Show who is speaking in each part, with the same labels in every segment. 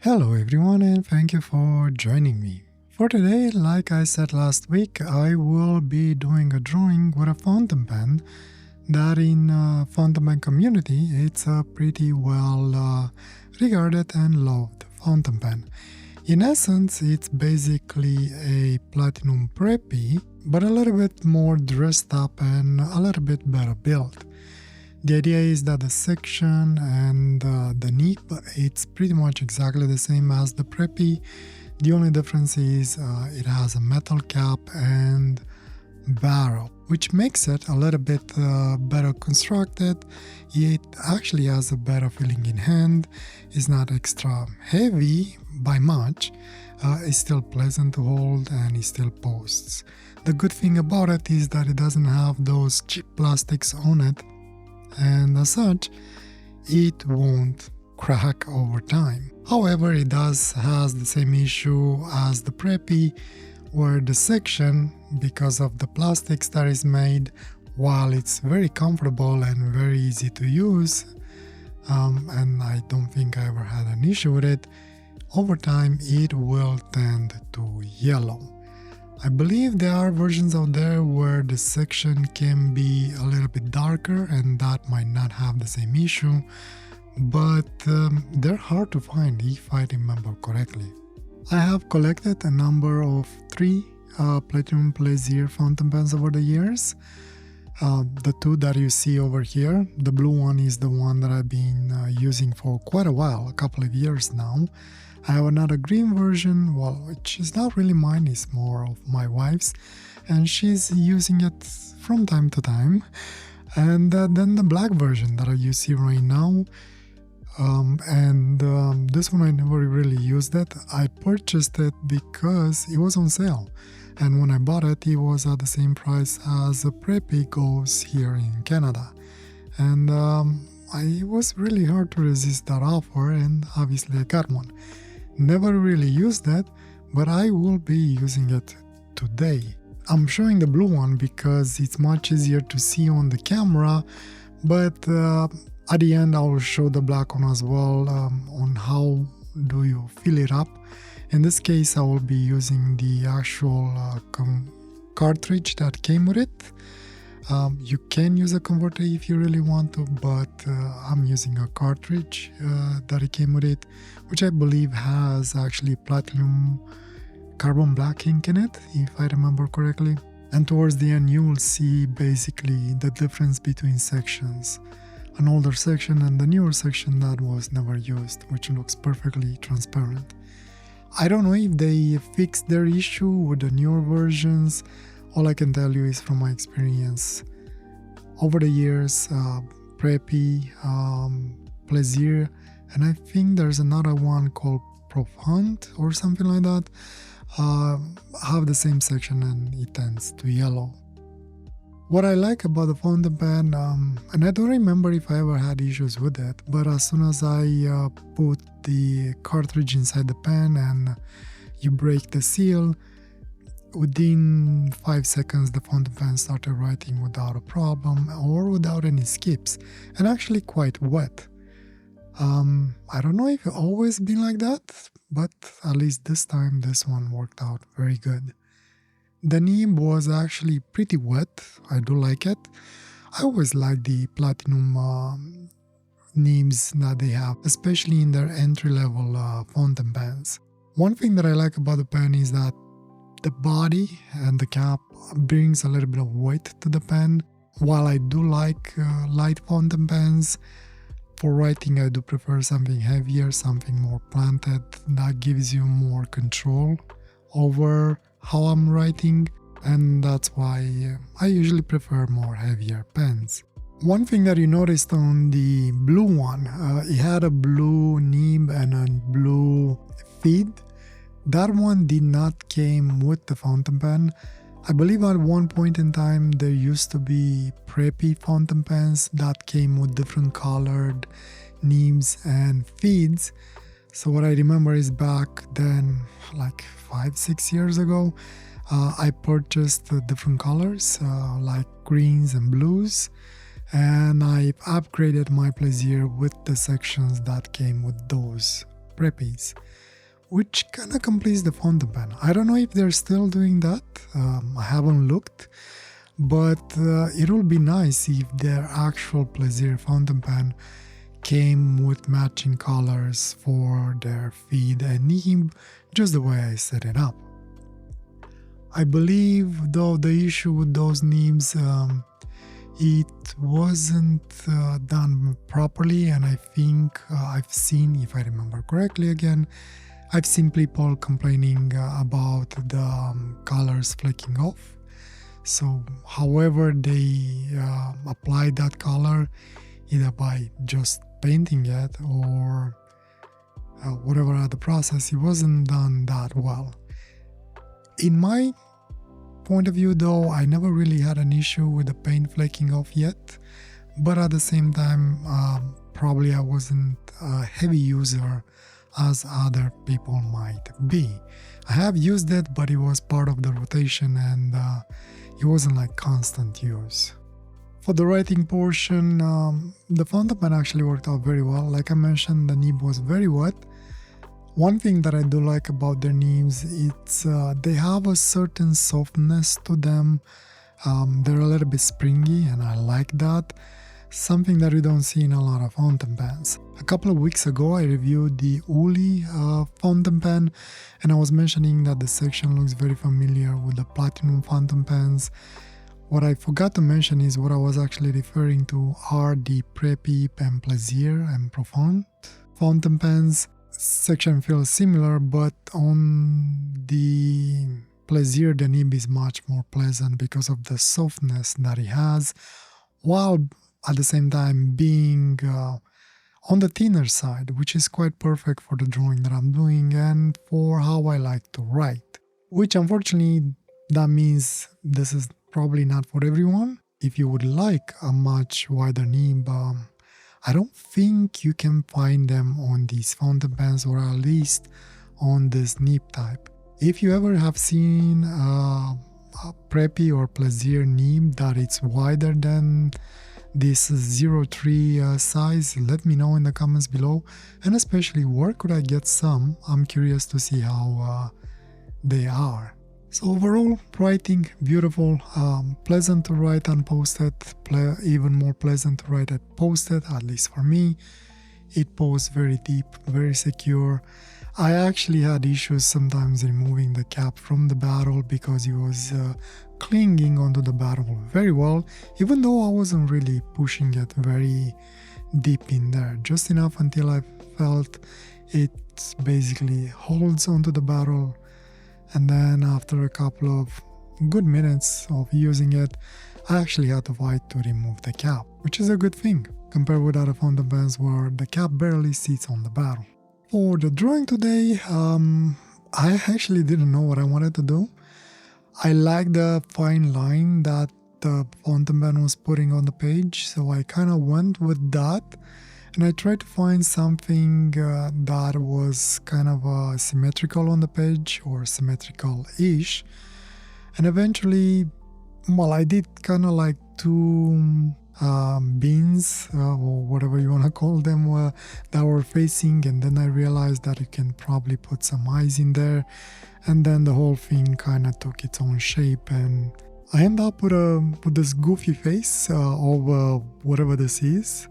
Speaker 1: Hello everyone and thank you for joining me. For today, like I said last week, I will be doing a drawing with a fountain pen that in fountain pen community, it's a pretty well regarded and loved fountain pen. In essence, it's basically a platinum preppy, but a little bit more dressed up and a little bit better built. The idea is that the section and the nib, it's pretty much exactly the same as the preppy. The only difference is it has a metal cap and barrel, which makes it a little bit better constructed. It actually has a better feeling in hand. It's not extra heavy by much. It's still pleasant to hold and it still posts. The good thing about it is that it doesn't have those cheap plastics on it, and as such, it won't crack over time. However, it has the same issue as the preppy, where the section, because of the plastics that is made, while it's very comfortable and very easy to use, and I don't think I ever had an issue with it, over time it will tend to yellow. I believe there are versions out there where the section can be a little bit darker and that might not have the same issue, but they're hard to find if I remember correctly. I have collected a number of 3 Platinum Plaisir fountain pens over the years. The 2 that you see over here, the blue one is the one that I've been using for quite a while, a couple of years now. I have another green version, which is not really mine, it's more of my wife's, and she's using it from time to time. And then the black version that you see right now, this one I never really used it. I purchased it because it was on sale, and when I bought it, it was at the same price as a preppy goes here in Canada. And it was really hard to resist that offer, and obviously I got one. Never really used that, but I will be using it today. I'm showing the blue one because it's much easier to see on the camera, but at the end I will show the black one as well, on how do you fill it up. In this case I will be using the actual cartridge that came with it. You can use a converter if you really want to, but I'm using a cartridge that it came with it, which I believe has actually platinum carbon black ink in it, if I remember correctly. And towards the end you will see basically the difference between sections. An older section and the newer section that was never used, which looks perfectly transparent. I don't know if they fixed their issue with the newer versions. All I can tell you is from my experience over the years, Preppy, Plaisir, and I think there's another one called Profound or something like that, have the same section and it tends to yellow. What I like about the fountain pen, and I don't remember if I ever had issues with it, but as soon as I put the cartridge inside the pen and you break the seal, within 5 seconds the fountain pen started writing without a problem or without any skips, and actually quite wet. I don't know if it's always been like that, but at least this time this one worked out very good. The nib was actually pretty wet. I do like it. I always like the platinum nibs that they have, especially in their entry-level fountain pens. One thing that I like about the pen is that the body and the cap brings a little bit of weight to the pen. While I do like light fountain pens, for writing I do prefer something heavier, something more planted, that gives you more control over how I'm writing, and that's why I usually prefer more heavier pens. One thing that you noticed on the blue one, it had a blue nib and a blue feed. That one did not came with the fountain pen. I believe at one point in time there used to be preppy fountain pens that came with different colored nibs and feeds. So what I remember is back then, like 5-6 years ago, I purchased different colors like greens and blues, and I upgraded my Plaisir with the sections that came with those preppies, which kind of completes the fountain pen. I don't know if they're still doing that. I haven't looked, but it will be nice if their actual Plaisir fountain pen came with matching colors for their feed and nib, just the way I set it up. I believe, though, the issue with those nibs, it wasn't done properly, and I think I've seen, if I remember correctly again, I've seen people complaining about the colors flaking off. So however they applied that color, either by just painting it or whatever other process, it wasn't done that well. In my point of view, though, I never really had an issue with the paint flaking off yet, but at the same time, probably I wasn't a heavy user as other people might be. I have used it, but it was part of the rotation and it wasn't like constant use. For the writing portion, the fountain pen actually worked out very well. Like I mentioned, the nib was very wet. One thing that I do like about their nibs, it's they have a certain softness to them. They're a little bit springy, and I like that. Something that you don't see in a lot of fountain pens. A couple of weeks ago, I reviewed the Uli fountain pen, and I was mentioning that the section looks very familiar with the platinum fountain pens. What I forgot to mention is what I was actually referring to are the Preppy and Plaisir and Profound fountain pens. Section feels similar, but on the Plaisir the nib is much more pleasant because of the softness that it has, while at the same time being on the thinner side, which is quite perfect for the drawing that I'm doing and for how I like to write. Which unfortunately that means this is probably not for everyone. If you would like a much wider nib, I don't think you can find them on these fountain pens, or at least on this nib type. If you ever have seen a Preppy or Plaisir nib that it's wider than this 03 size, let me know in the comments below, and especially where could I get some. I'm curious to see how they are. So overall, writing beautiful, pleasant to write unposted, even more pleasant to write at posted, at least for me. It posed very deep, very secure. I actually had issues sometimes removing the cap from the barrel because it was clinging onto the barrel very well, even though I wasn't really pushing it very deep in there, just enough until I felt it basically holds onto the barrel. And then after a couple of good minutes of using it, I actually had to fight to remove the cap, which is a good thing, compared with other fountain pens where the cap barely sits on the barrel. For the drawing today, I actually didn't know what I wanted to do. I like the fine line that the fountain pen was putting on the page, so I kind of went with that. And I tried to find something that was kind of symmetrical on the page, or symmetrical-ish. And eventually, well, I did kind of like two bins, or whatever you want to call them, that were facing. And then I realized that you can probably put some eyes in there. And then the whole thing kind of took its own shape. And I end up with this goofy face of whatever this is.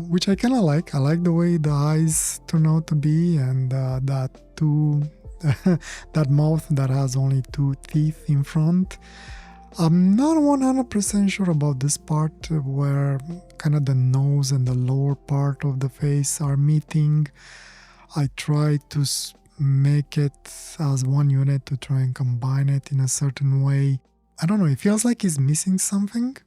Speaker 1: Which I kind of like. I like the way the eyes turn out to be, and that mouth that has only two teeth in front. I'm not 100% sure about this part where kind of the nose and the lower part of the face are meeting. I try to make it as one unit to try and combine it in a certain way. I don't know, it feels like it's missing something.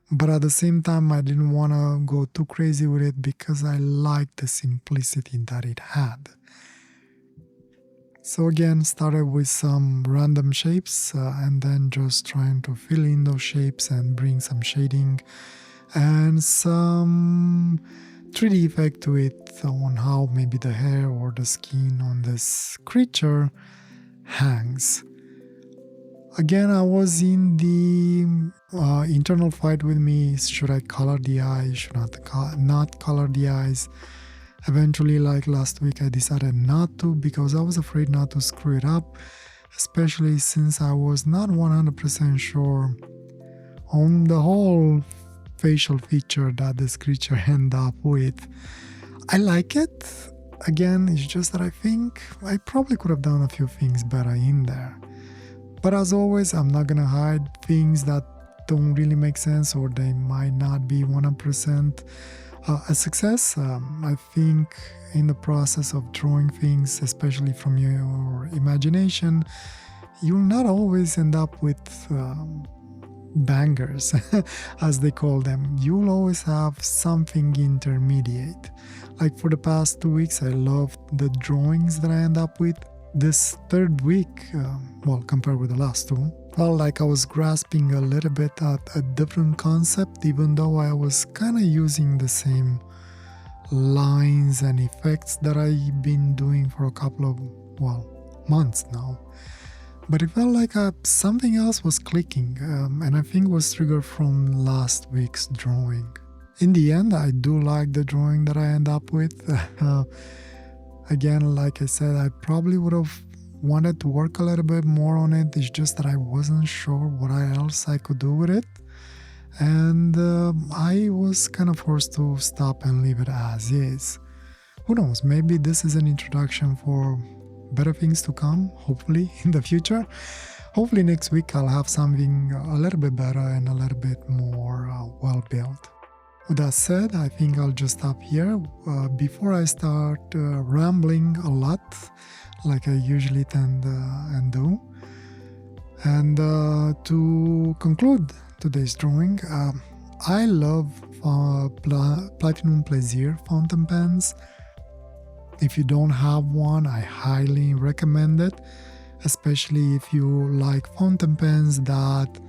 Speaker 1: But at the same time, I didn't want to go too crazy with it because I liked the simplicity that it had. So again, started with some random shapes and then just trying to fill in those shapes and bring some shading and some 3D effect to it on how maybe the hair or the skin on this creature hangs. Again, I was in the internal fight with me. Should I color the eyes? Should I not color the eyes? Eventually, like last week, I decided not to because I was afraid not to screw it up, especially since I was not 100% sure on the whole facial feature that this creature ended up with. I like it. Again, it's just that I think I probably could have done a few things better in there. But as always, I'm not gonna hide things that don't really make sense or they might not be 100% a success. I think in the process of drawing things, especially from your imagination, you'll not always end up with bangers, as they call them. You'll always have something intermediate. Like for the past 2 weeks, I loved the drawings that I end up with. This third week, compared with the last two, felt like I was grasping a little bit at a different concept, even though I was kind of using the same lines and effects that I've been doing for a couple of, months now. But it felt like something else was clicking, and I think it was triggered from last week's drawing. In the end, I do like the drawing that I end up with. Again, like I said, I probably would have wanted to work a little bit more on it. It's just that I wasn't sure what else I could do with it. And I was kind of forced to stop and leave it as is. Who knows, maybe this is an introduction for better things to come, hopefully, in the future. Hopefully next week I'll have something a little bit better and a little bit more well-built. With that said, I think I'll just stop here before I start rambling a lot, like I usually tend and do. And to conclude today's drawing, I love Platinum Plaisir fountain pens. If you don't have one, I highly recommend it, especially if you like fountain pens that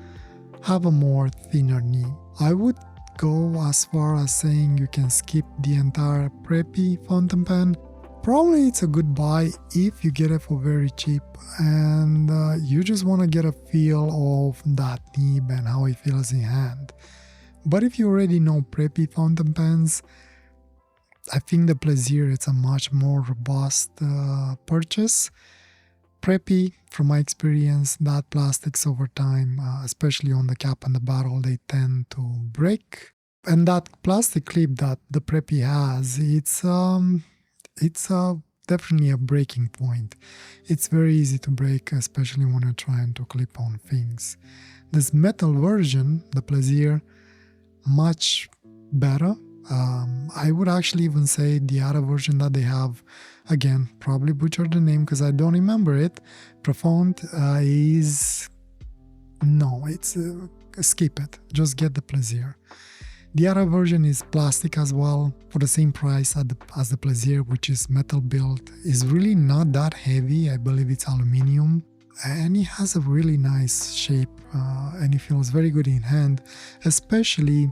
Speaker 1: have a more thinner nib. I would go as far as saying you can skip the entire preppy fountain pen. Probably it's a good buy if you get it for very cheap and you just want to get a feel of that nib and how it feels in hand. But if you already know preppy fountain pens, I think the Plaisir is a much more robust purchase. Preppy, from my experience, that plastics over time, especially on the cap and the barrel, they tend to break. And that plastic clip that the Preppy has, it's definitely a breaking point. It's very easy to break, especially when you're trying to clip on things. This metal version, the Plaisir, much better. I would actually even say the other version that they have, again, probably butchered the name because I don't remember it. Profound skip it. Just get the Plaisir. The other version is plastic as well, for the same price as the Plaisir, which is metal built. Is really not that heavy. I believe it's aluminium, and it has a really nice shape, and it feels very good in hand, especially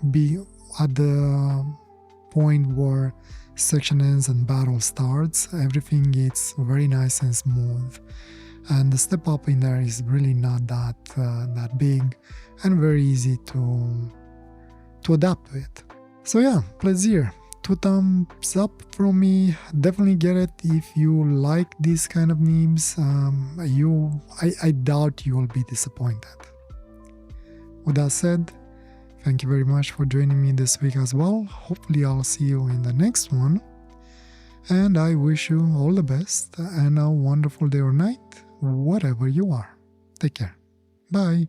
Speaker 1: be at the point where section ends and barrel starts. Everything is very nice and smooth, and the step up in there is really not that big and very easy to adapt to it. So yeah, Plaisir, 2 thumbs up from me. Definitely get it if you like these kind of nibs. I doubt you will be disappointed. With that said, thank you very much for joining me this week as well. Hopefully I'll see you in the next one. And I wish you all the best and a wonderful day or night, whatever you are. Take care. Bye.